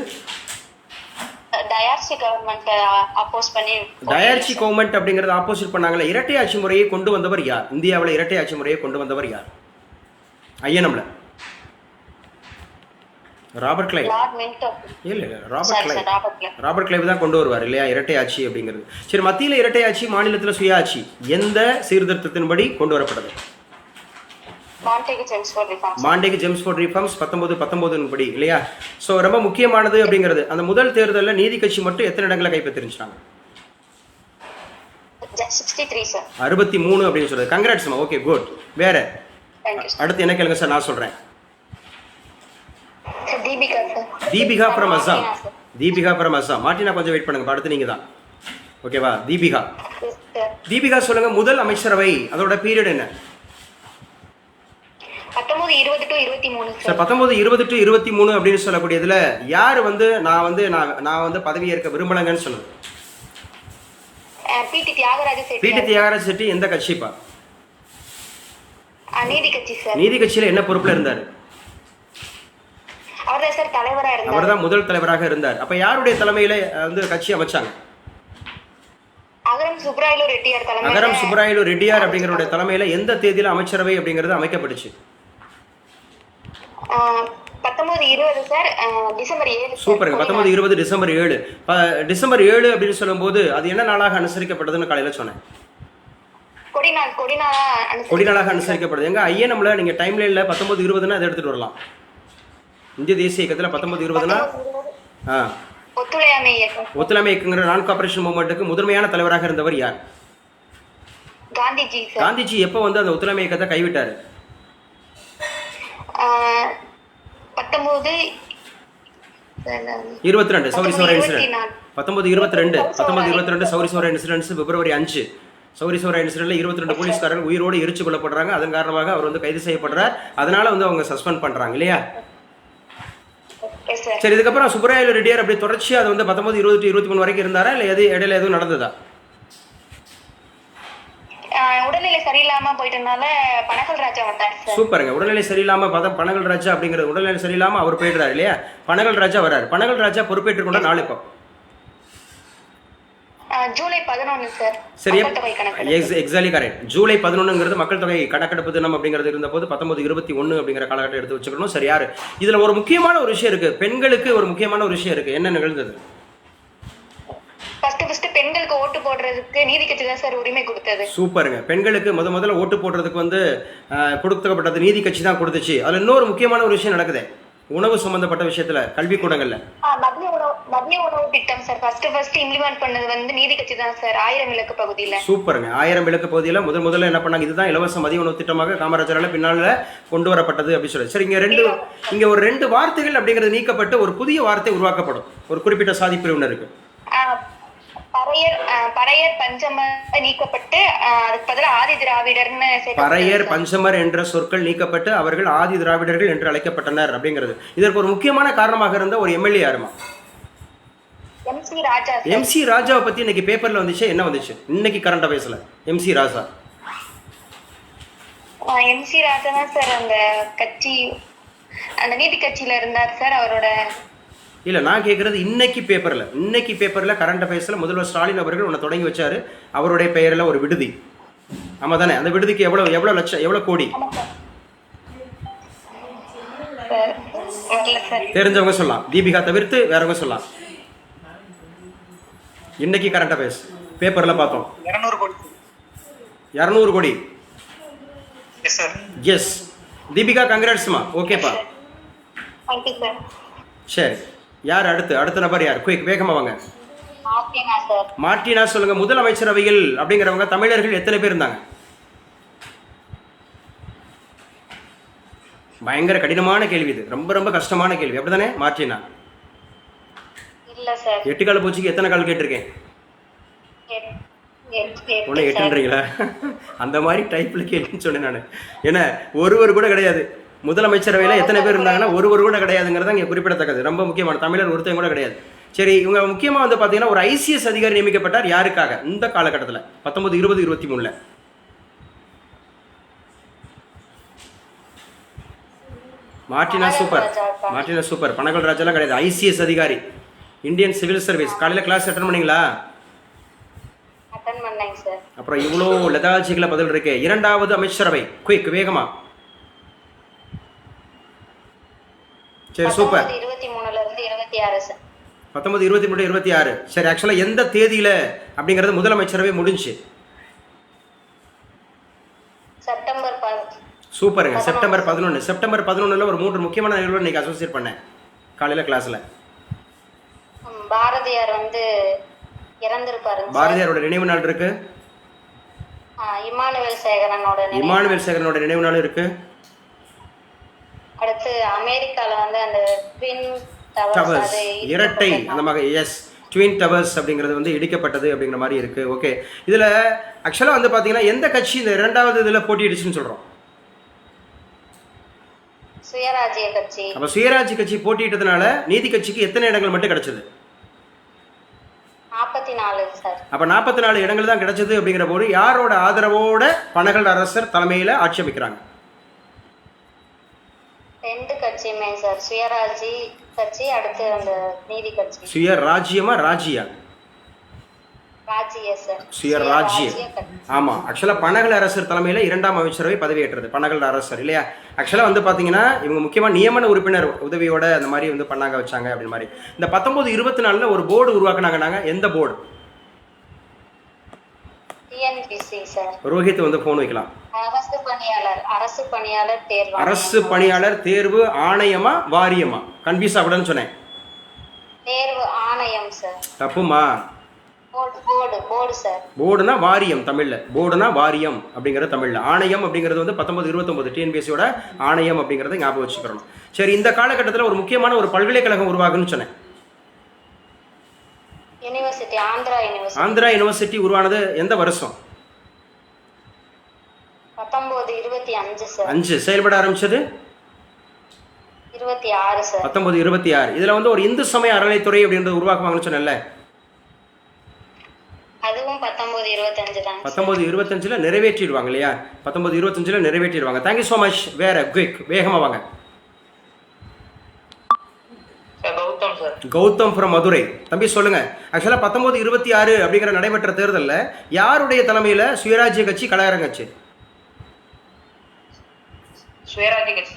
B: டயார்சி கவர்மெண்ட் அப்போஸ் பண்ணி.
A: டயார்சி கவர்மெண்ட் அப்படிங்கறது ஆப்போசிட் பண்ணாங்கல்ல. இரட்டை ஆட்சி முறையை கொண்டு வந்தவர் யார்? இந்தியாவில் இரட்டை ஆட்சி முறையை கொண்டு வந்தவர் யார்? ஐஎன்எம்ல ராபர்ட் கிளைவ். இல்ல ராபர்ட் கிளைவ் தான் கொண்டு வருவார் இல்லையா இரட்டை ஆட்சி அப்படிங்கிறது. சரி, மத்தியில் இரட்டை ஆட்சி, மாநிலத்தில் சுயாட்சி எந்த சீர்திருத்தத்தின்படி கொண்டு வரப்பட்டது? மாண்டேகு ஜேம்ஸ்போர்ட் ரிஃபார்ம்ஸ் 1919 படி இல்லையா? ஸோ ரொம்ப முக்கியமானது அப்படிங்கிறது அந்த முதல் தேர்தலில் நீதி கட்சி மட்டும் எத்தனை இடங்களை கைப்பற்றிருந்தாங்க? 63 அப்படின்னு சொல்றது. கங்க்ராட்ஸ். Okay good. வேற அடுத்து என்ன கேளுங்க சார், நான் சொல்றேன்.
B: Deepika sir.
A: Deepika from Assam.
B: Martina sir.
A: Deepika from Assam. Martina கொஞ்சம் வெயிட் பண்ணுங்க, அடுத்து நீங்க தான். ஓகேவா? தீபிகா.
B: Yes sir.
A: தீபிகா சொல்லுங்க, முதல் அமைச்சரவை அதோட பீரியட் என்ன?
B: 1920 to 23
A: சார்
B: சார்.
A: 1920 to 23 அப்படின்னு சொல்லக்கூடியதுல யார் வந்து நான் வந்து பதவி ஏற்க விரும்பலங்கன்னு சொன்னது?
B: பிடி தியாகராஜ
A: பிடி
B: செட்டி.
A: தியாகராஜ் செட்டி எந்த கட்சிப்பா?
B: நீதி கட்சி சார்.
A: நீதி கட்சியில என்ன பொறுப்புல இருந்தார்?
B: அவர்தான் சார் தலைவரா இருந்தார்.
A: அவர்தான் முதல் தலைவராக இருந்தார். அப்ப யாருடைய தலைமையில வந்து கட்சி அமைச்சாங்க?
B: அகரம் சுப்ராயலு ரெட்டியார் தலைமையில.
A: அகரம் சுப்ராயலு ரெட்டியார் அப்படிங்கிறவருடைய தலைமையில எந்த தேதியில அமைச்சரவை அப்படிங்கிறது அமைக்கப்பட்டுச்சு?
B: 1920 சார். டிசம்பர் 7.
A: சூப்பருங்க. 1920 டிசம்பர் 7. டிசம்பர் 7 அப்படின்னு சொல்லும்போது அது என்ன நாளாக அனுசரிக்கப்பட்டதுன்னு காலையில சொன்னேன். கொடிநாளாக அனுசரிக்கப்படுது. எங்க ஐஎன்எம்ல நீங்க டைம் லைன்ல 1920னா அதை எடுத்துட்டு வரலாம். இந்திய தேசிய இயக்கத்துல 1920னா
B: ஒத்துழையாமை இயக்கம்.
A: ஒத்துழையாமை இயக்கங்கிற நான் கார்பரேஷன் மூவ்மெண்ட்டுக்கு முதன்மையான தலைவராக இருந்தவர் யார்?
B: காந்திஜி சார்.
A: காந்திஜி எப்போ வந்து அந்த ஒத்துழையாமை இயக்கத்தை கைவிட்டாரு? 1922 சௌரி சௌரா இன்சிடென்ட். 1922 சௌரி சௌரா இன்சிடென்ட்ஸ் பிப்ரவரி 5. சௌரி சௌரா இன்சிடென்ட்ல 22 போலீஸ்காரர்கள் உயிரோடு எரிச்சு கொல்லப்படுறாங்க. அதன் காரணமாக அவர் வந்து கைது செய்யப்படுறார். அதனால வந்து அவங்க சஸ்பெண்ட் பண்றாங்க இல்லையா? சரி, இதுக்கப்புறம் சுப்ராயலு ரெட்டியார் அப்படி தொடர்ச்சியா அது வந்து 1920 to 23 வரைக்கும் இருந்தாரா இல்ல இடையில எதுவும் நடந்ததா?
B: உடல்நிலை சரியில்லாம போயிட்டனால பனகல் ராஜா வந்தார் சார்.
A: சூப்பருங்க. உடல்நிலை சரியில்லாம பனகல் ராஜா அப்படிங்கிறது உடல்நிலை சரியில்லாம அவர் போயிடுறாரு இல்லையா? பனகல் ராஜா வர்றாரு. பனகல் ராஜா பொறுப்பேற்றுக் கொண்ட நாள் இப்போ
B: ஜூலை 11 சார்.
A: சரி, எக்ஸாக்ட்லி கரெக்ட். ஜூலை 11ங்கிறது மக்கள் தொகை கணக்கெடுப்பு தினம் அப்படிங்கிறது இருந்தபோது 1921 அப்படிங்கிற காலகட்டம் எடுத்து வச்சுக்கணும். சரி, யாரு இதுல ஒரு முக்கியமான ஒரு விஷயம் இருக்கு, பெண்களுக்கு ஒரு முக்கியமான ஒரு விஷயம் இருக்கு. என்ன நிகழ்ந்தது?
B: ஃபர்ஸ்ட் பெண்களுக்கு ஓட்டு போடுறதுக்கு நீதி கட்சி தான் சார் உரிமை கொடுத்தது.
A: சூப்பருங்க. பெண்களுக்கு முதல்ல ஓட்டு போடுறதுக்கு வந்து கொடுக்கப்பட்டது நீதி கட்சி தான் கொடுத்துச்சு. அதுல இன்னொரு முக்கியமான ஒரு விஷயம் நடக்குது, உணவு சம்பந்தப்பட்ட விஷயத்துல கல்விக்கூடங்கள்ல
B: மதிய உணவு திட்டம் சார் ஃபர்ஸ்ட் இம்ப்ளிமெண்ட் பண்ணது வந்து நீதி கட்சி தான் சார். 1000 விளக்கு பகுதியில. சூப்பருங்க.
A: 1000 விளக்கு பகுதியில முதல்ல என்ன பண்ணாங்க, இதுதான் இலவச மதிய உணவு திட்டமாக காமராஜரால பின்னால கொண்டு வரப்பட்டது அப்படி சொல்லி. சரி, இங்க ஒரு 2 வார்த்தைகள் அப்படிங்கிறது நீக்கப்பட்டு ஒரு புதிய வார்த்தை உருவாக்கப்படும் ஒரு குறிப்பிட்ட சாதி பிரிவினருக்கு.
B: பறையர் பஞ்சமர் நீக்கப்பட்டு அதுக்கு பதிலா ஆதி திராவிடர்னு.
A: பறையர் பஞ்சமர் என்ற சொற்கள் நீக்கப்பட்டு அவர்கள் ஆதி திராவிடர்கள் என்று அழைக்கப்பட்டனர் அப்படிங்கிறது. இதற்கு ஒரு முக்கியமான காரணமாக இருந்த ஒரு எம்எல்ஏ யாருமா?
B: எம்சி ராஜா.
A: எம்சி ராஜாவை பத்தி இன்னைக்கு பேப்பர்ல வந்துச்சு. என்ன வந்துச்சு இன்னைக்கு கரண்ட் அஃபேர்ஸ்ல? எம்சி ராஜா.
B: எம்சி ராஜா தான் சார் அந்த கட்சி, அந்த நீதி கட்சியில இருந்தார் சார். அவரோட
A: இல்ல, நான் கேட்கறது இன்னைக்கு பேப்பர்ல கரண்ட் அஃபேர்ஸ்ல முதல்வர் ஸ்டாலின் அவர்கள் ஒன்று தொடங்கி வச்சாரு. அவருடைய பெயர்ல ஒரு விடுதி. ஆமா தானே? அந்த விடுதிக்கு எவ்வளவு லட்சம், எவ்வளவு கோடி தெரிஞ்சவங்க சொல்லலாம். தீபிகா தவிர்த்து வேறவங்க சொல்லலாம். இன்னைக்கு கரண்ட் அஃபேர்ஸ் பேப்பர்ல பார்த்தோம் 200 கோடி. எஸ் தீபிகா, கங்க்ராட்ஸ்மா. ஓகேப்பா, சரி. யார் அடுத்த நபர் யார்? குயிக், வேகமா வாங்க. மார்டினா சொல்லுங்க. முதல் அமைச்சரவையில் அப்படிங்கிறவங்க தமிழர்கள் எத்தனை பேர் இருந்தாங்க? பயங்கர கடினமான கேள்வி இது, ரொம்ப கஷ்டமான கேள்வி அப்படிதானே மார்டினா?
B: இல்ல சார்.
A: 8 கால பூச்சிக்கு எத்தனை கால் கேட்டிருக்கேன்? 8ன்றீங்களா? அந்த மாதிரி டைப்ல கேள்வின்னு சொன்னேன் நான். ஏன்னா ஒருவர் கூட கிடையாது முதலமைச்சரவையில. எத்தனை பேர் இருந்தாங்கன்னா ஒருவர் கூட கிடையாதுங்கிறத இங்கே குறிப்பிடத்தக்கது. ரொம்ப முக்கியமான தமிழர் ஒருத்தன் கூட கிடையாது. சரி, இவங்க முக்கியமா வந்து பாத்தீங்கன்னா ஒரு ஐசிஎஸ் அதிகாரி நியமிக்கப்பட்டார். யாருக்காக இந்த காலகட்டத்தில்? 1920 23ல. Martina super. பனகல் ராஜாலாம் கிடையாது. ஐசிஎஸ் அதிகாரி, இந்தியன் சிவில் சர்வீஸ். காலையில கிளாஸ் அட்டன் பண்ணீங்களா? அப்புறம் இவ்வளோ லெதாஜிகள பதில் இருக்கு. இரண்டாவது அமைச்சரவை, குயிக், வேகமா. சரி, சூப்பர். 1923 26. சரி, ஆக்சுவலா எந்த தேதியில அப்படிங்கறது முதலமைச்சரவை முடிஞ்சு? சூப்பருங்க. செப்டம்பர் 11. செப்டம்பர் 11ல ஒரு 3 முக்கியமான நிகழ்வுகள் இன்னைக்கு அசோசியேட் பண்ணேன் காலையில கிளாஸ்ல.
B: பாரதியார் வந்து இறந்திருப்பாரு.
A: பாரதியாரோட நினைவு நாள் இருக்கு.
B: இமானுவேல் சேகரனோட
A: நினைவு நாள் இருக்கு.
B: அடுத்து அமெரிக்கால வந்து அந்த ட்வின் டவர்ஸ்
A: டவர்ஸ்
B: அது
A: இரட்டை அந்த மாதிரி எஸ் ட்வின் டவர்ஸ் அப்படிங்கிறது வந்து இடிக்கப்பட்டது அப்படிங்கிற மாதிரி இருக்கு. ஓகே, இதில் ஆக்சுவலாக வந்து பார்த்தீங்கன்னா எந்த கட்சி இந்த இரண்டாவது இதில் போட்டியிடுச்சுன்னு சொல்கிறோம்?
B: சுயராஜ்ய கட்சி.
A: அப்போ சுயராஜ்ய கட்சி போட்டியிட்டதுனால நீதி கட்சிக்கு எத்தனை இடங்கள் மட்டும் கிடைச்சது?
B: 44 சார்.
A: அப்போ 44 இடங்கள் தான் கிடைச்சது. அப்படிங்கிற போது யாரோட ஆதரவோட பனகல் அரசர் தலைமையில் ஆட்சி அமைக்கிறாங்க?
B: ரெண்டு கட்சியுமே சார், சுயராஜ்ய கட்சி அடுத்து அந்த நீதி கட்சி.
A: சுயராஜ்யமா ராஜ்யா?
B: ராஜ்ய சார்.
A: சுயராஜ்ய. ஆமாம், ஆக்சுவலாக பனகல் அரசர் தலைமையில் 2ஆம் அமைச்சரவை பதவியேற்றது பனகல் அரசர் இல்லையா? ஆக்சுவலாக வந்து பார்த்தீங்கன்னா இவங்க முக்கியமாக நியமன உறுப்பினர் உதவியோட அந்த மாதிரி வந்து பண்ணாங்க வச்சாங்க அப்படி மாதிரி. இந்த 1924 ஒரு போர்டு உருவாக்குனாங்க. நாங்கள் எந்த போர்டு?
B: TNPSC sir.
A: ரோஹித் வந்து ஃபோன் வைக்கலாம்.
B: அரசு பணியாளர்
A: தேர்வு ஆணையமா வாரியமா? கன்ஃபியூஸ் ஆகக்கூடாதுன்னு சொன்னேன்.
B: தேர்வு ஆணையம் சார்.
A: தப்புமா?
B: Board sir.
A: போர்டுனா வாரியம் தமிழ்ல, போர்டுனா வாரியம் அப்படிங்கிறது தமிழ்ல. ஆணையம் அப்படிங்கிறது வந்து 1929 டிஎன்பிஎஸ்சியோட ஆணையம் அப்படிங்கிறத ஞாபகம் வச்சுக்கிறோம். சரி, இந்த காலகட்டத்தில் ஒரு முக்கியமான ஒரு பல்கலைக்கழகம் உருவாகுன்னு சொன்னேன்.
B: யூனிவர்சிட்டி,
A: ஆந்திரா யூனிவர்சிட்டி உருவானது எந்த வருஷம்?
B: 1925 சார்.
A: 5 செயல்பட ஆரம்பிச்சது
B: 26 சார்.
A: 1926. இதுல வந்து ஒரு இந்து சமய அறநிலைத்துறை அப்படின்றது உருவாக்குவாங்கன்னு சொன்னேன்ல,
B: அதுவும் 1925 தான்.
A: 1925ல நிறைவேற்றிடுவாங்க இல்லையா? 1925ல நிறைவேற்றிடுவாங்க. Thank you so much. வேற குயிக், வேகமா வாங்க. கௌதம் ஃப்ரம் மதுரை. தம்பி சொல்லுங்க. ஆக்சுவலா 1926 அப்படிங்கிற நடைபெற்ற தேர்தலில் யாருடைய தலைமையில சுயராஜ்ய கட்சி கலையரங்கச்சு?
C: சுயராஜ்ய கட்சி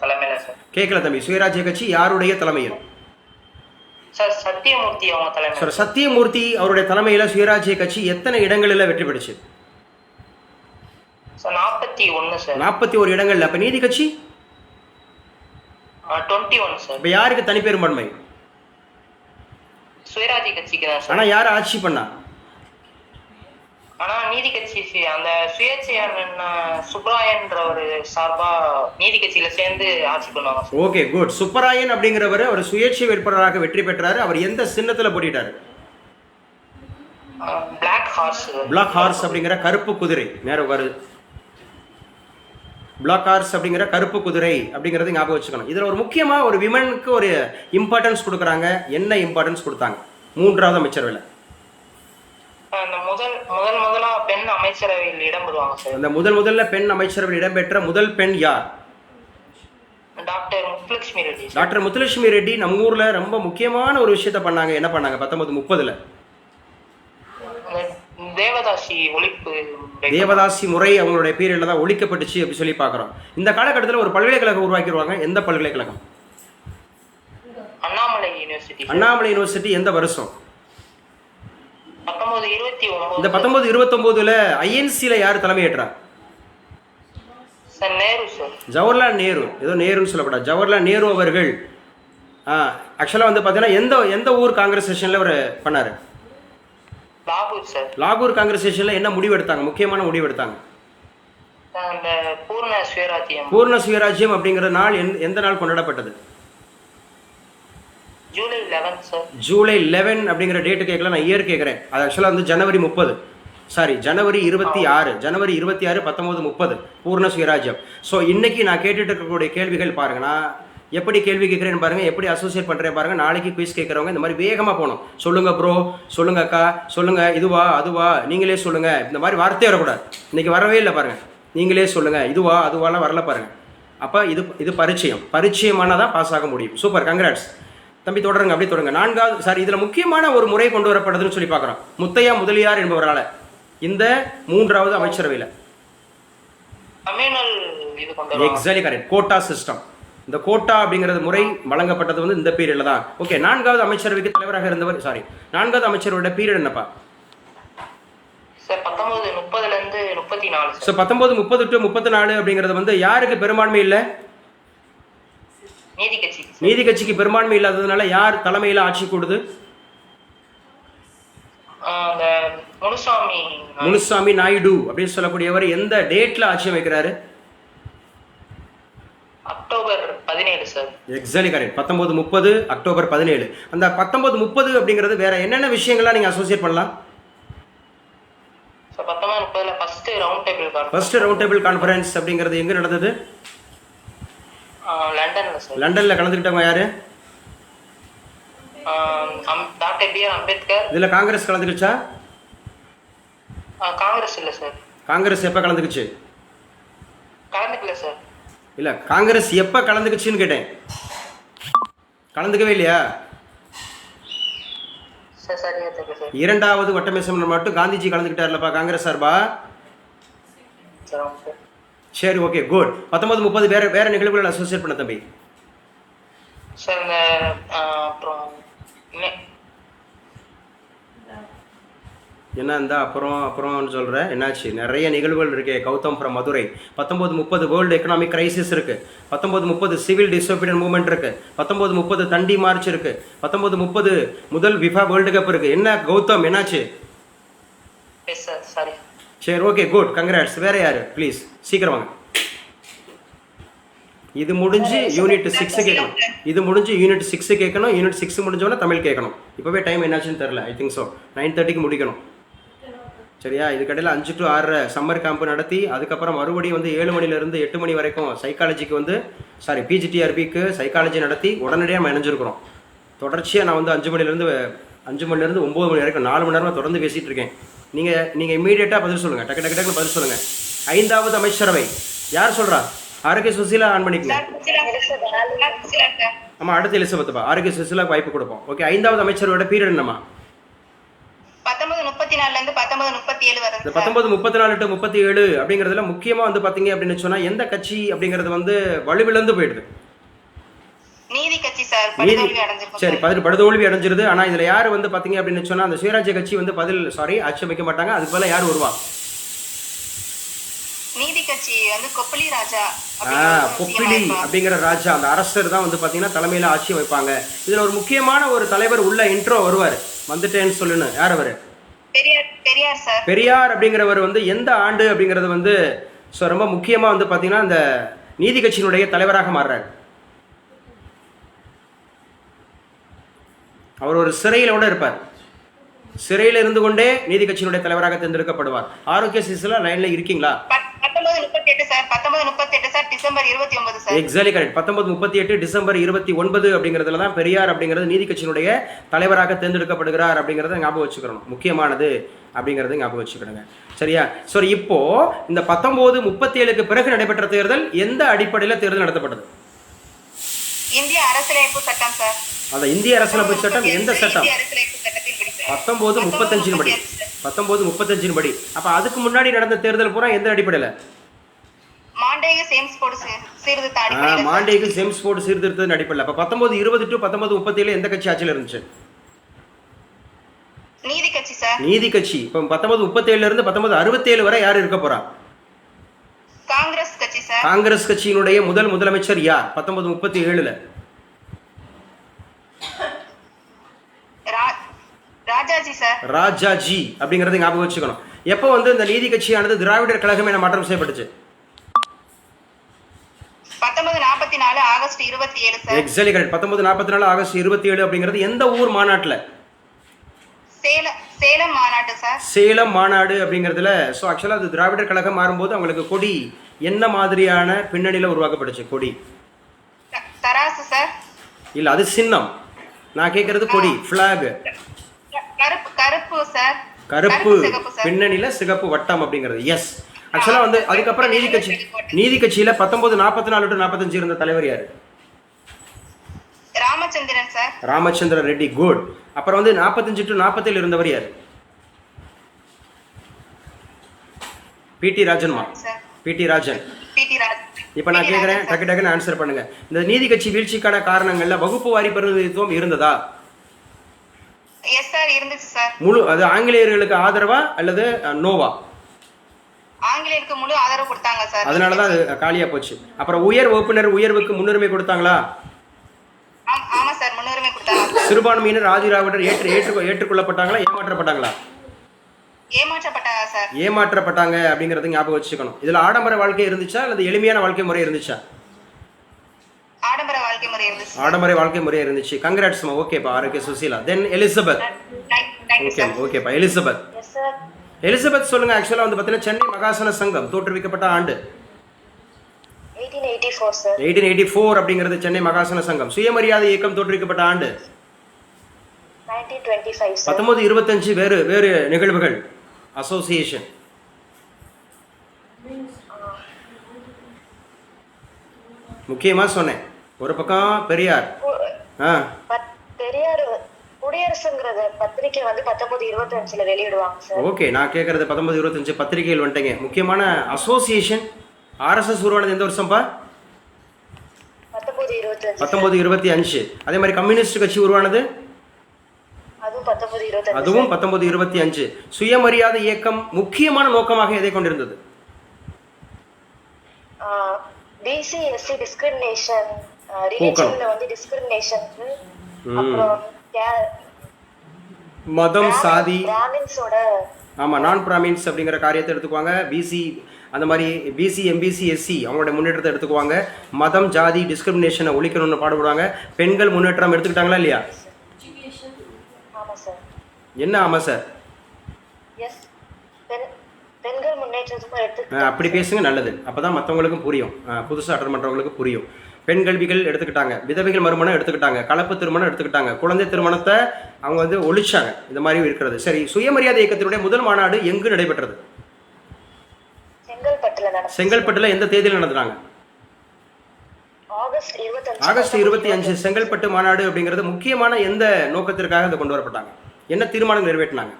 C: தலைமையில சார்.
A: கேட்கல தம்பி. சுயராஜ்ய கட்சி யாருடைய தலைமையில்?
C: சார் சத்தியமூர்த்தி அவங்க தலைமையில்.
A: சார் சத்தியமூர்த்தி அவருடைய தலைமையில சுயராஜ்ய கட்சி எத்தனை இடங்களில் வெற்றி பெற்றுச்சு?
C: Sir 41 sir.
A: 41 இடங்கள்ல. அப்ப நீதி கட்சி
C: 21 சார்.
A: இப்ப யாருக்கு தனிப்பெரும்பான்மை?
C: சுயராஜ்ய கட்சிக்கு தான் சார்.
A: ஆனா யார் ஆட்சி பண்ணா?
C: ஆனா நீதி கட்சி அந்த சுயேட்சையான சுப்ராயன்ற ஒரு சார்பா நீதி கட்சியில சேர்ந்து ஆட்சி பண்ணுவாங்க.
A: Okay, good. சுப்பராயன் அப்படிங்கிறவர் அவர் சுயேட்சை வேட்பாளராக வெற்றி பெற்றாரு. அவர் எந்த சின்னத்துல போட்டிட்டாரு?
C: Black horse.
A: பிளாக் ஹார்ஸ் அப்படிங்கிற கருப்பு குதிரை. நேரம் வருது. பிளாக் ஹார்ஸ் அப்படிங்கிற கருப்பு குதிரை அப்படிங்கிறது ஞாபகம் வச்சுக்கணும். இதுல ஒரு முக்கியமா ஒரு விமனுக்கு ஒரு இம்பார்ட்டன்ஸ் கொடுக்குறாங்க. என்ன இம்பார்ட்டன்ஸ் கொடுத்தாங்க? 3வது அமைச்சரவையில்
C: அந்த முதலா பெண் அமைச்சரவையில் இடம்பெறுவாங்க சார்.
A: அந்த முதல்ல பெண் அமைச்சரவையில் இடம்பெற்ற முதல் பெண் யார்?
C: டாக்டர் முத்துலட்சுமி ரெட்டி.
A: டாக்டர் முத்துலட்சுமி ரெட்டி நம்ம ஊர்ல ரொம்ப முக்கியமான ஒரு விஷயத்த பண்ணாங்க. என்ன பண்ணாங்க? 1930ல்
C: தேவதாசி ஒழிப்பு.
A: தேவதாசி முறை அவங்களுடைய பீரியட்ல தான் ஒழிக்கப்பட்டுச்சு அப்படி சொல்லி பார்க்குறோம். இந்த காலகட்டத்தில் ஒரு பல்கலைக்கழகம் உருவாக்கிடுவாங்க. எந்த பல்கலைக்கழகம்?
C: அண்ணாமலை யூனிவர்சிட்டி.
A: அண்ணாமலை யூனிவர்சிட்டி எந்த வருஷம்?
C: 1929.
A: இந்த 1929ல ஐஎன்சியில் யார் தலைமையேற்றா?
C: Sir Nehru sir.
A: ஜவஹர்லால் நேரு. ஏதோ நேருன்னு சொல்லக்கூடாது, ஜவஹர்லால் நேரு அவர்கள். ஆக்சுவலாக வந்து பார்த்தீங்கன்னா எந்த ஊர் காங்கிரஸ் செஷனில் அவர் பண்ணார்?
C: லாகூர் சார்.
A: லாகூர் காங்கிரஸ் செஷனில் என்ன முடிவு எடுத்தாங்க? முக்கியமான முடிவு எடுத்தாங்க.
C: அந்த பூர்ண சுயராஜ்யம்.
A: பூர்ண சுயராஜ்யம் அப்படிங்கிற நாள் எந்த நாள் கொண்டாடப்பட்டது?
C: ஜூலை 11 சார்.
A: ஜூலை 11 அப்படிங்கிற டேட்டு கேட்கல, நான் இயர் கேட்குறேன். அது ஆக்சுவலாக வந்து ஜனவரி 26 1930 பூர்ண சுயராஜ்யம். ஸோ இன்னைக்கு நான் கேட்டுட்டு இருக்கக்கூடிய கேள்விகள் பாருங்க. நான் எப்படி கேள்வி கேட்குறேன்னு பாருங்க, எப்படி அசோசியேட் பண்ணுறேன் பாருங்க. நாளைக்கு குயிஸ் கேட்குறவங்க இந்த மாதிரி வேகமாக போகணும். சொல்லுங்க ப்ரோ, சொல்லுங்க அக்கா, சொல்லுங்க இதுவா அதுவா, நீங்களே சொல்லுங்க. இந்த மாதிரி வார்த்தையே வரக்கூடாது. இன்னைக்கு வரவே இல்லை பாருங்க. நீங்களே சொல்லுங்க இதுவா அதுவாலாம் வரல பாருங்க. அப்போ இது பரிச்சயமானதான் பாஸ் ஆக முடியும். சூப்பர், கங்க்ராட்ஸ் தம்பி. தொடருங்க, அப்படி தொடருங்க. 4வது சார், இதில் முக்கியமான ஒரு முறை கொண்டு வரப்படுதுன்னு சொல்லி பார்க்குறோம். முத்தையா முதலியார் என்பவரால் இந்த 3வது அமைச்சரவையில் எக்ஸாக்ட்லி கரெக்ட். Quota system. இந்த கோட்டா அப்படிங்கிறது முறை வழங்கப்பட்டது வந்து இந்த பீரியட்ல தான். ஓகே, 4வது அமைச்சரவைக்கு தலைவராக இருந்தவர் 4வது அமைச்சரோட பீரியட் என்னப்பா?
C: 1930 to 34.
A: ஸோ 1930 to 34 அப்படிங்கிறது வந்து யாருக்கு பெரும்பான்மை இல்லை? நீதி கட்சிக்கு பெரும்பான்மை இல்லாததுனால யார் தலைமையில் ஆட்சி கூடுது? முனுசாமி நாயுடு அப்படின்னு சொல்லக்கூடியவர் எந்த டேட்ல ஆட்சி அமைக்கிறாரு?
C: October 17 sir.
A: Exactly correct. 1930 October 17. அந்த 1930 அப்படிங்கிறது வேற என்னென்ன விஷயங்கள்லாம் நீங்க அசோசியேட் பண்ணலாம்?
C: So 1930 first round table
A: first round table conference அப்படிங்கிறது எங்க நடந்தது?
C: லண்டன்ல சார்.
A: லண்டன்ல கலந்துக்கிட்டவங்க யாரு?
C: Doctor B.R. அம்பேத்கர்.
A: இதுல காங்கிரஸ் கலந்துக்கிச்சா?
C: காங்கிரஸ் இல்ல சார்.
A: காங்கிரஸ் எப்ப கலந்துக்குச்சு?
C: கலந்துக்கல சார்.
A: இல்ல காங்கிரஸ் எப்ப கலந்துக்குச்சுன்னு கேட்டேன். கலந்துக்கவே இல்லையா?
C: சார் சரியா தெரியல சார்.
A: இரண்டாவது வட்டமேசம் மட்டும் காந்திஜி கலந்துக்கிட்டார்லப்பா காங்கிரஸ் சார்பா.
C: சார்
A: சரி ஓகே குட். 1930 வேற வேற நிகழ்வுகள் அசோசியேட் பண்ண தம்பி.
C: சார் இந்த அப்புறம்
A: என்ன இந்த அப்புறம்னு சொல்கிற என்னாச்சு? நிறைய நிகழ்வுகள் இருக்கே. Gautam from Madurai. 1930 world economic crisis இருக்குது. 1930 சிவில் டிசோபீடியன் மூவ்மெண்ட் இருக்குது. 1930 தண்டி மார்ச் இருக்குது. 1930 முதல் விஃபா வேர்ல்டு கப் இருக்குது. என்ன கௌதம் என்னாச்சு?
C: Yes sir sorry.
A: சரி ஓகே குட் கங்க்ராட்ஸ். வேற யாரு ப்ளீஸ் சீக்கிரம் வாங்க. இது முடிஞ்சு யூனிட் 6 கேட்கணும். இது முடிஞ்சு யூனிட் 6 கேட்கணும். யூனிட் 6 முடிஞ்சோன்னா தமிழ் கேட்கணும். இப்போவே டைம் என்னாச்சுன்னு தெரில. ஐ திங்க் ஸோ 9:30க்கு முடிக்கணும். சரியா? இதுக்கடையில் 5 to 6 சம்மர் கேம்ப் நடத்தி அதுக்கப்புறம் மறுபடியும் வந்து 7 மணிலேருந்து 8 மணி வரைக்கும் சைக்காலஜிக்கு வந்து பிஜிடிஆர்பிக்கு சைக்காலஜி நடத்தி உடனடியாக நம்ம இணைஞ்சிருக்கிறோம். தொடர்ச்சியாக நான் வந்து 5 மணிலேருந்து 9 மணி வரைக்கும் 4 மணி நேரமாக தொடர்ந்து பேசிகிட்டு இருக்கேன். நீங்கள் இமீடியட்டாக பதில் சொல்லுங்கள். டக்குன்னு பதில் சொல்லுங்கள். 5வது அமைச்சரவை யார் சொல்கிறா? ஆரோக்கிய சுசீலா ஆன் பண்ணிக்கங்க. ஆமாம் அடுத்து எலிசபெத்பா. ஆரோக்கிய சுசீலாவுக்கு வாய்ப்பு கொடுப்போம். ஓகே 5வது அமைச்சரோட பீரியட் என்னம்மா?
B: 1934 இருந்து 1937 வரை.
A: இந்த 1934 to 37 அப்படிங்கிறதுல முக்கியமாக வந்து பார்த்தீங்க அப்படின்னு சொன்னால் எந்த கட்சி அப்படிங்கிறது வந்து வலுவிழந்து போயிடுது?
B: நீதி கட்சி சார். படுதோல்வி அடைஞ்சிருக்கும்.
A: சரி படுதோல்வி அடைஞ்சிருது. ஆனால் இதில் யார் வந்து பார்த்தீங்க அப்படின்னு சொன்னால் அந்த சுயராஜ்ய கட்சி வந்து ஆட்சி அமைக்க மாட்டாங்க. அதுக்கு பதிலாக யார் வருவா?
B: நீதி கட்சி வந்து கொப்பளி ராஜா.
A: கொப்பிலி அப்படிங்கிற ராஜா அந்த அரசர் தான் வந்து பார்த்தீங்கன்னா தலைமையில் ஆட்சி வைப்பாங்க. இதில் ஒரு முக்கியமான ஒரு தலைவர் உள்ள இன்ட்ரோ வருவார். வந்துட்டேன்னு சொல்லணும். யார் அவர்?
B: பெரியார் சார்.
A: பெரியார் அப்படிங்கிறவர் வந்து எந்த ஆண்டு அப்படிங்கிறது வந்து ரொம்ப முக்கியமாக வந்து பார்த்தீங்கன்னா இந்த நீதி கட்சியினுடைய தலைவராக மாறுறாரு. அவர் ஒரு சிறையிலோட இருப்பார். சிறையில் இருந்து கொண்டே நீதி கட்சியினுடைய தலைவராக தேர்ந்தெடுக்கப்படுவார். ஆரோக்கிய சிசிலா லைன்ல இருக்கீங்களா?
B: 1938 sir. 1938 sir December 29 sir.
A: Exactly correct. 1938 December 29 அப்படிங்கிறதுல தான் பெரியார் அப்படிங்கிறது நீதி கட்சியினுடைய தலைவராக தேர்ந்தெடுக்கப்படுகிறார் அப்படிங்கிறத ஞாபகம் வச்சுக்கணும். முக்கியமானது அப்படிங்கிறத ஞாபகம் வச்சுக்கிடுங்க. சரியா? சரி இப்போ இந்த 1937க்கு பிறகு நடைபெற்ற தேர்தல் எந்த அடிப்படையில் தேர்தல் நடத்தப்பட்டது?
B: இந்திய அரசியலமைப்பு சட்டம் சார்.
A: அந்த இந்திய அரசியலமைப்பு சட்டம் எந்த சட்டம்? 1935 படி. 1935 படி. அப்ப அதுக்கு முன்னாடி நடந்த தேர்தல் பூரா எந்த அடிப்படையில்?
B: மாண்டேகு சேம்ஸ்போர்ட் சீர்திருத்த அடிப்படையில்.
A: மாண்டேகு சேம்ஸ்போர்ட் சீர்திருத்தத்தின் அடிப்படையில். அப்ப 1920 to 1937 எந்த கட்சி ஆட்சியில் இருந்துச்சு?
B: நீதி கட்சி சார்.
A: நீதி கட்சி. இப்போ 1937 இருந்து 1967 வரை யார் இருக்க போறா?
B: காங்கிரஸ் கட்சி சார்.
A: காங்கிரஸ் கட்சியினுடைய முதலமைச்சர் யார் 1937ல?
B: ராஜாஜி சார்.
A: ராஜாஜி அப்படிங்கறத ஞாபகம் வச்சுக்கணும். எப்போ வந்து இந்த நீதி கட்சியானது திராவிடர் கழகம் என மாற்றம் செய்யப்பட்டுச்சு?
B: 1944 August 27 sir.
A: Exactly correct. 1944 August 27 அப்படிங்கிறது எந்த ஊர் மாநாட்டில்?
B: சேலம் மாநாடு சார்.
A: சேலம் மாநாடு அப்படிங்கிறதுல ஆக்சுவலாக அது திராவிடர் கழகம் மாறும்போது அவங்களுக்கு கொடி என்ன மாதிரியான பின்னணியில் உருவாக்கப்பட்டுச்சு? கொடி
B: தராசு சார்.
A: இல்ல அது சின்னம். நான் கேட்கறது கொடி ஃபிளாக்.
B: கருப்பு சார்.
A: கருப்பு பின்னணியில சிகப்பு வட்டம் அப்படிங்கிறது. எஸ். ஆக்சுவலா வந்து அதுக்கப்புறம் நீதி கட்சியில 1944 to 45 இருந்த தலைவர் யாரு?
B: ராமச்சந்திரன் சார்.
A: ராமச்சந்திர ரெட்டி. குட். அப்புறம் வந்து 45 to 47 இருந்தவர் யாரு? பிடி ராஜன்மா. பிடி ராஜன். இப்ப நான் கேட்கிறேன் டக்குன்னு ஆன்சர் பண்ணுங்க. இந்த நீதி கட்சி வீழ்ச்சிக்கான காரணங்கள்ல வகுப்பு வாரி பிரதிநிதித்துவம் இருந்ததா?
B: எஸ் சார் இருந்துச்சு சார்.
A: முழு அது ஆங்கிலேயர்களுக்கு ஆதரவா அல்லது நோவா?
B: ஆங்கிலேயருக்கு முழு ஆதரவு கொடுத்தாங்க சார்.
A: அதனால தான் அது காலியா போச்சு. அப்புறம் உயர் வகுப்பினர் உயர்வுக்கு முன்னுரிமை கொடுத்தாங்களா?
B: ஆமா சார் முன்னுரிமை கொடுத்தாங்க.
A: சிறுபான்மையினர் ஆதிராவிடர் ஏற்றுக்கொள்ளப்பட்டாங்களா ஏமாற்றப்பட்டாங்களா?
B: ஏமாற்றப்பட்டாங்க சார்.
A: ஏமாற்றப்பட்டாங்க அப்படிங்கறது ஞாபகம் வச்சுக்கணும். இதுல ஆடம்பர வாழ்க்கை இருந்துச்சா அல்லது எளிமையான வாழ்க்கை முறை இருந்துச்சா?
B: ஆடம்பர வாழ்க்கை முறை இருந்துச்சு.
A: ஆடம்பர வாழ்க்கை முறையாக இருந்துச்சு. கங்க்ராட்ஸ்மா. ஓகேப்பா. ஆரோக்கிய சுசீலா. தென் எலிசபெத். ஓகே ஓகேப்பா. எலிசபெத்.
B: Yes sir.
A: எலிசபெத் சொல்லுங்க. ஆக்சுவலாக வந்து பார்த்தீங்கன்னா சென்னை மகாசன சங்கம் தோற்றுவிக்கப்பட்ட ஆண்டு
B: 1884 சார்.
A: 1884 அப்படிங்கிறது சென்னை மகாசன சங்கம். சுயமரியாதை இயக்கம் தோற்றுவிக்கப்பட்ட ஆண்டு
B: 1925 சார்.
A: 1925 வேறு வேறு நிகழ்வுகள் அசோசியேஷன். முக்கியமாக சொன்னேன். ஒரு பக்கம் பெரியார்.
B: பெரியார் குடியரசுங்கிறத பத்திரிகை வந்து 1925 வெளியிடுவாங்க சார்.
A: ஓகே, நான் கேட்கறது 1925 பத்திரிகைகள் வந்துட்டேங்க. முக்கியமான அசோசியேஷன் ஆர்எஸ்எஸ் உருவானது எந்த வருஷம்ப்பா?
B: 1925.
A: 1925. அதே மாதிரி கம்யூனிஸ்ட் கட்சி உருவானது
B: அதுவும் 1925.
A: அதுவும் 1925. சுயமரியாதை இயக்கம் முக்கியமான நோக்கமாக எதை கொண்டிருந்தது?
B: பிசி எஸ்சி டிஸ்கிரிமினேஷன், ரிலிஜன்ல வந்து டிஸ்கிரிமினேஷன், அப்புறம்
A: மதம் சாதி
B: பிராமின்ஸோட
A: ஆமாம் நான் பிராமின்ஸ் அப்படிங்கிற காரியத்தை எடுத்துக்குவாங்க. பிசி அந்த மாதிரி பிசி எம்பிசி எஸ்சி அவங்களோட முன்னேற்றத்தை எடுத்துக்குவாங்க. மதம் ஜாதி டிஸ்கிரிமினேஷனை ஒழிக்கணும்னு பாடுபடுவாங்க. பெண்கள் முன்னேற்றம் எடுத்துக்கிட்டாங்களா இல்லையா?
B: ஆமாம் சார்.
A: என்ன ஆமாம் சார்?
B: எஸ், பெண்கள் முன்னேற்றத்துக்கும் எடுத்து
A: அப்படி பேசுங்க, நல்லது. அப்போ தான் மற்றவங்களுக்கும் புரியும், புதுசாக அட்டன் பண்ணுறவங்களுக்கு புரியும். பெண் கல்விகள் எடுத்துக்கிட்டாங்க, விதவைகள் மறுமணம் எடுத்துக்கிட்டாங்க, கலப்பு திருமணம் எடுத்துக்கிட்டாங்க, குழந்தை திருமணத்தை அவங்க வந்து ஒழிச்சாங்க. இந்த மாதிரி இருக்கிறது. சரி, சுயமரியாதை இயக்கத்தினுடைய முதல் மாநாடு எங்கு நடைபெற்றது? செங்கல்பட்டுல எந்த தேதியில் நடத்துறாங்க? ஆகஸ்ட் 25. செங்கல்பட்டு மாநாடு அப்படிங்கிறது முக்கியமான எந்த நோக்கத்திற்காக இதை கொண்டு வரப்பட்டாங்க? என்ன தீர்மானம் நிறைவேற்றினாங்க?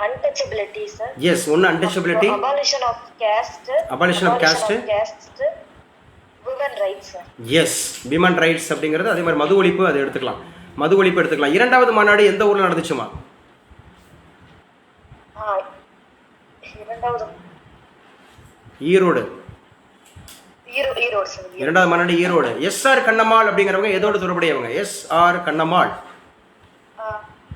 B: untouchability sir.
A: Yes, one untouchability. Abolition of caste.
B: Women rights sir.
A: Yes, women rights அப்படிங்கிறது. அதே மாதிரி மது ஒழிப்பு அதை எடுத்துக்கலாம். மது ஒழிப்பு எடுத்துக்கலாம். இரண்டாவது மாநாடு எந்த ஊர்ல நடந்துச்சுமா? ஈரோடு. இரண்டாவது மாநாடு ஈரோடு. எஸ்ஆர் கண்ணம்மாள் அப்படிங்கிறவங்க எதோடு தொடர்புடையவங்க? எஸ்ஆர் கண்ணம்மாள்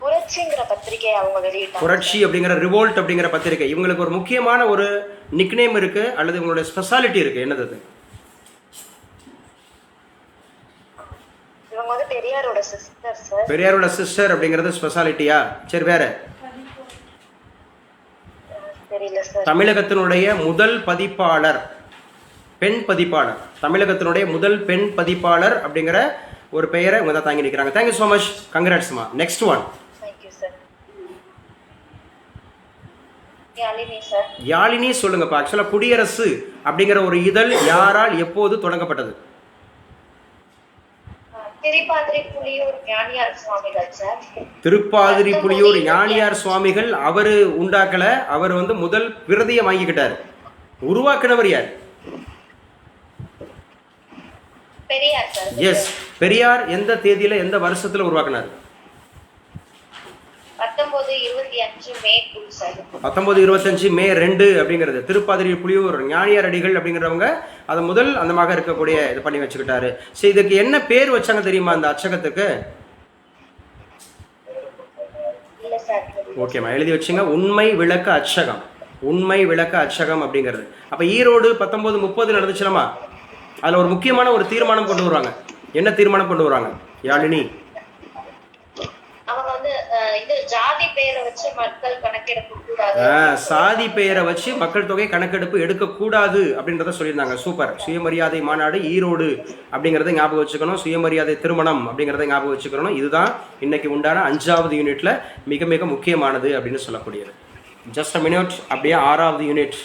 B: புரட்சிங்கிற பத்திரிகை அவங்க வெளியிட்டாங்க.
A: புரட்சி அப்படிங்கிற ரிவோல்ட் அப்படிங்கிற பத்திரிகை. இவங்களுக்கு ஒரு முக்கியமான ஒரு நிக்நேம் இருக்கு அல்லது இவங்களோட ஸ்பெஷாலிட்டி இருக்கு. என்னது அது?
B: இவங்க வந்து பெரியாரோட சிஸ்டர் சார்.
A: பெரியாரோட சிஸ்டர் அப்படிங்கிறது ஸ்பெஷாலிட்டியா? சரி, வேற?
B: தெரியல சார்.
A: தமிழகத்தினுடைய முதல் பதிப்பாளர், பெண் பதிப்பாளர், தமிழகத்தினுடைய முதல் பெண் பதிப்பாளர் அப்படிங்கிற ஒரு பெயரை இவங்க தான் தாங்கி நிற்கிறாங்க. Thank you so much. கங்க்ராட்ஸ்மா. Next one. யாழினி சொல்லுங்கப்பா. ஆக்சுவலாக குடியரசு அப்படிங்கிற ஒரு இதழ் யாரால் எப்போது தொடங்கப்பட்டது? திருப்பாதிரி புலியூர் ஞானியார் சுவாமிகள். அவரு உண்டாக்கல, அவர் வந்து முதல் பிரதியை வாங்கிக்கிட்டார். உருவாக்குனவர் யார்? எஸ், பெரியார் எந்த தேதியில எந்த வருஷத்துல உருவாக்குனார்? 1925 மே 2 அப்படிங்கிறது. திருப்பாதிரி புலியூர் ஞானியார் அடிகள் அப்படிங்கிறவங்க அதை முதல் அந்தமாக இருக்கக்கூடிய இது பண்ணி வச்சுக்கிட்டாரு. சரி, இதுக்கு என்ன பேர் வச்சாங்க தெரியுமா அந்த அச்சகத்துக்கு? ஓகேம்மா, எழுதி வச்சுங்க. உண்மை விளக்க அச்சகம். உண்மை விளக்க அச்சகம் அப்படிங்கிறது. அப்ப ஈரோடு 1930 நடந்துச்சுலமா, அதுல ஒரு முக்கியமான ஒரு தீர்மானம் கொண்டு வருவாங்க. என்ன தீர்மானம் கொண்டு வராங்க யாழினி?
B: சாதி பெயரை வச்சு மக்கள் கணக்கெடுப்பு கூடாது,
A: சாதி பெயரை வச்சு மக்கள் தொகை கணக்கெடுப்பு எடுக்கக்கூடாது அப்படின்றத சொல்லியிருந்தாங்க. சூப்பர். சுயமரியாதை மாநாடு ஈரோடு அப்படிங்கிறத ஞாபகம் வச்சுக்கணும். சுயமரியாதை திருமணம் அப்படிங்கிறத ஞாபகம் வச்சுக்கணும். இதுதான் இன்னைக்கு உண்டான 5வது யூனிட்ல மிக மிக முக்கியமானது அப்படின்னு சொல்லக்கூடியது. Just a minute. அப்படியே 6வது யூனிட்.